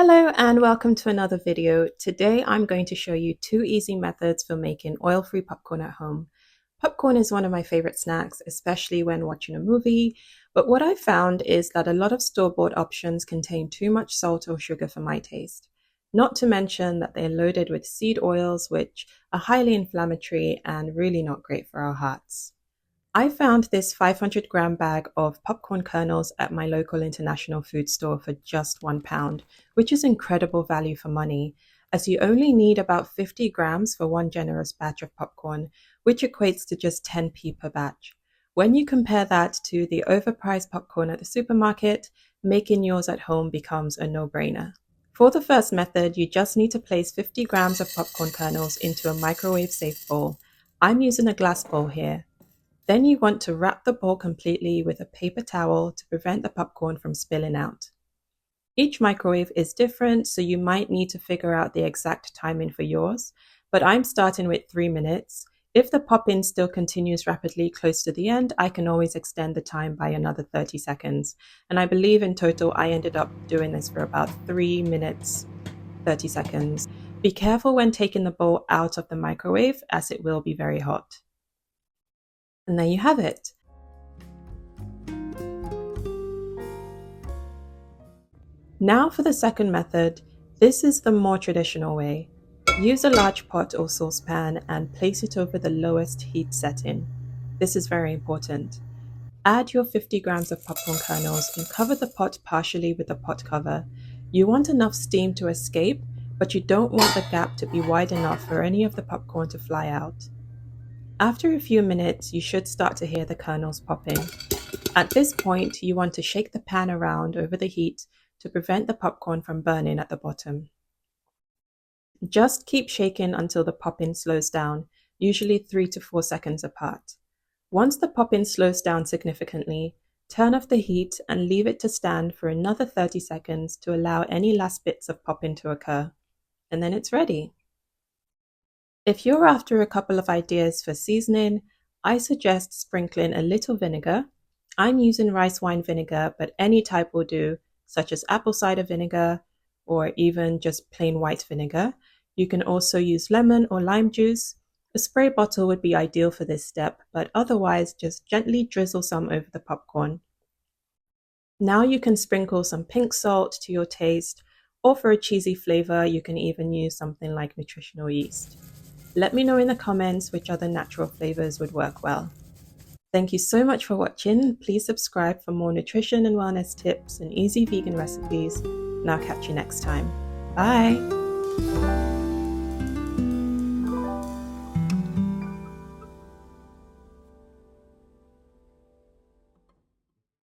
Hello and welcome to another video. Today I'm going to show you two easy methods for making oil-free popcorn at home. Popcorn is one of my favorite snacks, especially when watching a movie, but what I found is that a lot of store-bought options contain too much salt or sugar for my taste. Not to mention that they're loaded with seed oils, which are highly inflammatory and really not great for our hearts. I found this 500-gram bag of popcorn kernels at my local international food store for just £1, which is incredible value for money, as you only need about 50 grams for one generous batch of popcorn, which equates to just 10p per batch. When you compare that to the overpriced popcorn at the supermarket, making yours at home becomes a no-brainer. For the first method, you just need to place 50 grams of popcorn kernels into a microwave-safe bowl. I'm using a glass bowl here. Then you want to wrap the bowl completely with a paper towel to prevent the popcorn from spilling out. Each microwave is different, so you might need to figure out the exact timing for yours, but I'm starting with 3 minutes. If the pop-in still continues rapidly close to the end, I can always extend the time by another 30 seconds. And I believe in total I ended up doing this for about 3 minutes, 30 seconds. Be careful when taking the bowl out of the microwave, as it will be very hot. And there you have it. Now for the second method. This is the more traditional way. Use a large pot or saucepan and place it over the lowest heat setting. This is very important. Add your 50 grams of popcorn kernels and cover the pot partially with a pot cover. You want enough steam to escape, but you don't want the gap to be wide enough for any of the popcorn to fly out. After a few minutes, you should start to hear the kernels popping. At this point, you want to shake the pan around over the heat to prevent the popcorn from burning at the bottom. Just keep shaking until the popping slows down, usually 3 to 4 seconds apart. Once the popping slows down significantly, turn off the heat and leave it to stand for another 30 seconds to allow any last bits of popping to occur. And then it's ready. If you're after a couple of ideas for seasoning, I suggest sprinkling a little vinegar. I'm using rice wine vinegar, but any type will do, such as apple cider vinegar or even just plain white vinegar. You can also use lemon or lime juice. A spray bottle would be ideal for this step, but otherwise just gently drizzle some over the popcorn. Now you can sprinkle some pink salt to your taste, or for a cheesy flavor, you can even use something like nutritional yeast. Let me know in the comments which other natural flavors would work well. Thank you so much for watching. Please subscribe for more nutrition and wellness tips and easy vegan recipes, and I'll catch you next time. Bye!